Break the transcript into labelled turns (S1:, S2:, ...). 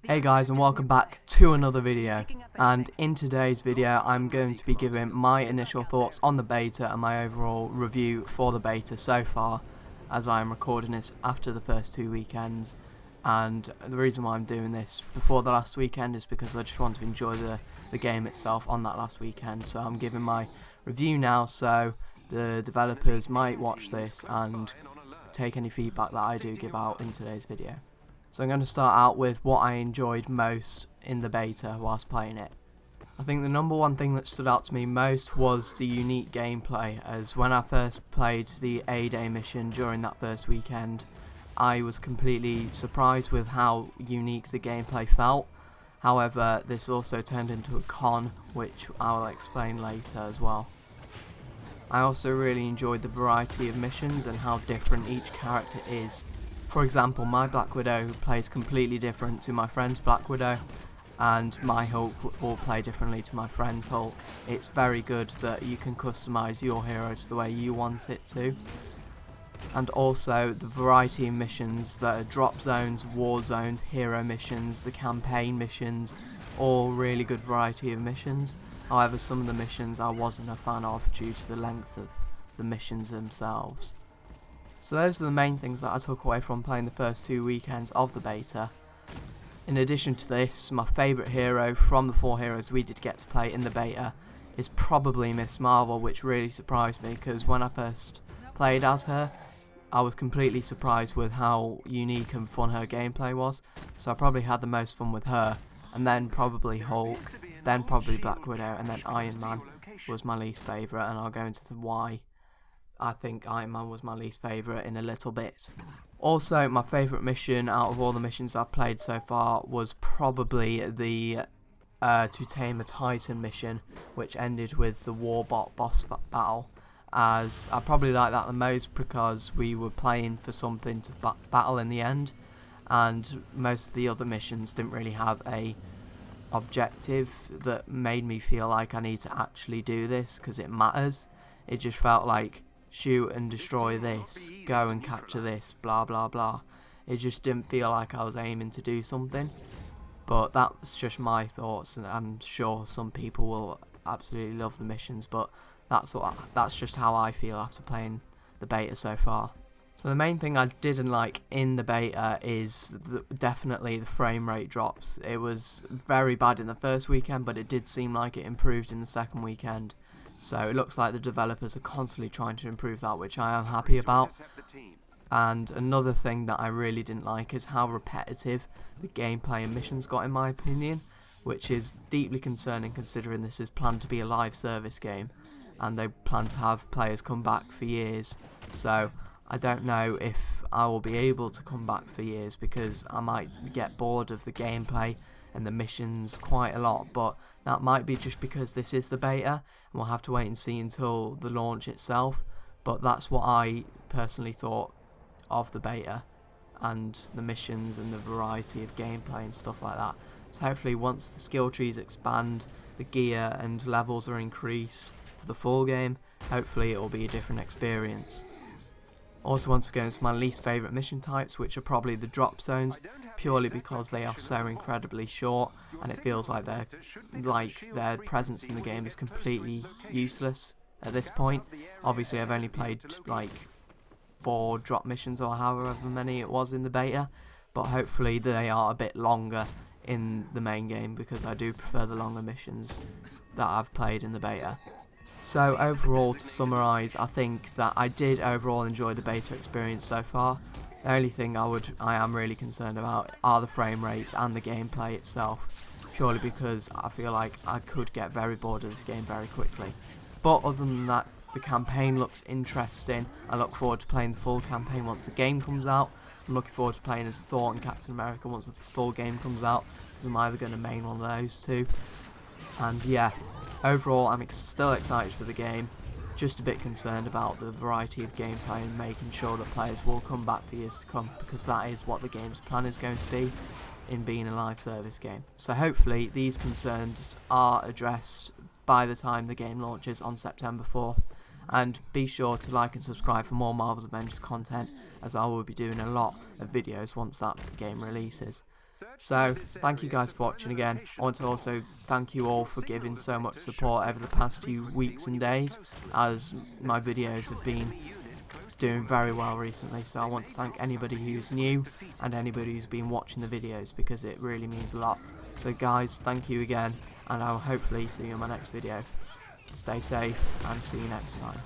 S1: Hey guys, and welcome back to another video, and in today's video I'm going to be giving my initial thoughts on the beta and my overall review for the beta so far, as I am recording this after the first 2 weekends. And the reason why I'm doing this before the last weekend is because I just want to enjoy the game itself on that last weekend. So I'm giving my review now, so the developers might watch this and take any feedback that I do give out in today's video. So I'm going to start out with what I enjoyed most in the beta whilst playing it. I think the number one thing that stood out to me most was the unique gameplay, as when I first played the A-Day mission during that first weekend, I was completely surprised with how unique the gameplay felt. However, this also turned into a con, which I will explain later as well. I also really enjoyed the variety of missions and how different each character is. For example, my Black Widow plays completely different to my friend's Black Widow, and my Hulk will play differently to my friend's Hulk. It's very good that you can customise your hero to the way you want it to. And also the variety of missions that are drop zones, war zones, hero missions, the campaign missions, all really good variety of missions. However, some of the missions I wasn't a fan of due to the length of the missions themselves. So those are the main things that I took away from playing the first 2 weekends of the beta. In addition to this, my favourite hero from the 4 heroes we did get to play in the beta is probably Miss Marvel, which really surprised me because when I first played as her, I was completely surprised with how unique and fun her gameplay was. So I probably had the most fun with her, and then probably Hulk, then probably Black Widow, and then Iron Man was my least favourite, and I'll go into the why I think Iron Man was my least favourite in a little bit. Also, my favourite mission out of all the missions I've played so far was probably the to tame a Titan mission, which ended with the Warbot boss battle, as I probably like that the most because we were playing for something to battle in the end, and most of the other missions didn't really have a objective that made me feel like I need to actually do this because it matters. It just felt like shoot and destroy this, go and capture this, blah blah blah. It just didn't feel like I was aiming to do something. But that's just my thoughts, and I'm sure some people will absolutely love the missions, but that's just how I feel after playing the beta so far. So the main thing I didn't like in the beta is definitely the frame rate drops. It was very bad in the first weekend, but it did seem like it improved in the second weekend. So it looks like the developers are constantly trying to improve that, which I am happy about. And another thing that I really didn't like is how repetitive the gameplay and missions got, in my opinion, which is deeply concerning considering this is planned to be a live service game and they plan to have players come back for years. So I don't know if I will be able to come back for years because I might get bored of the gameplay and the missions quite a lot, but that might be just because this is the beta and we'll have to wait and see until the launch itself. But that's what I personally thought of the beta and the missions and the variety of gameplay and stuff like that. So hopefully once the skill trees expand, the gear and levels are increased for the full game, hopefully it will be a different experience. Also want to go into my least favourite mission types, which are probably the drop zones, purely because they are so incredibly short and it feels like their presence in the game is completely useless at this point. Obviously I've only played like 4 drop missions or however many it was in the beta, but hopefully they are a bit longer in the main game because I do prefer the longer missions that I've played in the beta. So overall, to summarise, I think that I did overall enjoy the beta experience so far. The only thing I am really concerned about are the frame rates and the gameplay itself, purely because I feel like I could get very bored of this game very quickly. But other than that, the campaign looks interesting. I look forward to playing the full campaign once the game comes out. I'm looking forward to playing as Thor and Captain America once the full game comes out, because I'm either going to main one of those two. And yeah, overall I'm still excited for the game, just a bit concerned about the variety of gameplay and making sure that players will come back for years to come, because that is what the game's plan is going to be in being a live service game. So hopefully these concerns are addressed by the time the game launches on September 4th. And be sure to like and subscribe for more Marvel's Avengers content, as I will be doing a lot of videos once that game releases. So thank you guys for watching again. I want to also thank you all for giving so much support over the past few weeks and days, as my videos have been doing very well recently. So I want to thank anybody who's new and anybody who's been watching the videos, because it really means a lot. So guys, thank you again, and I'll hopefully see you in my next video. Stay safe and see you next time.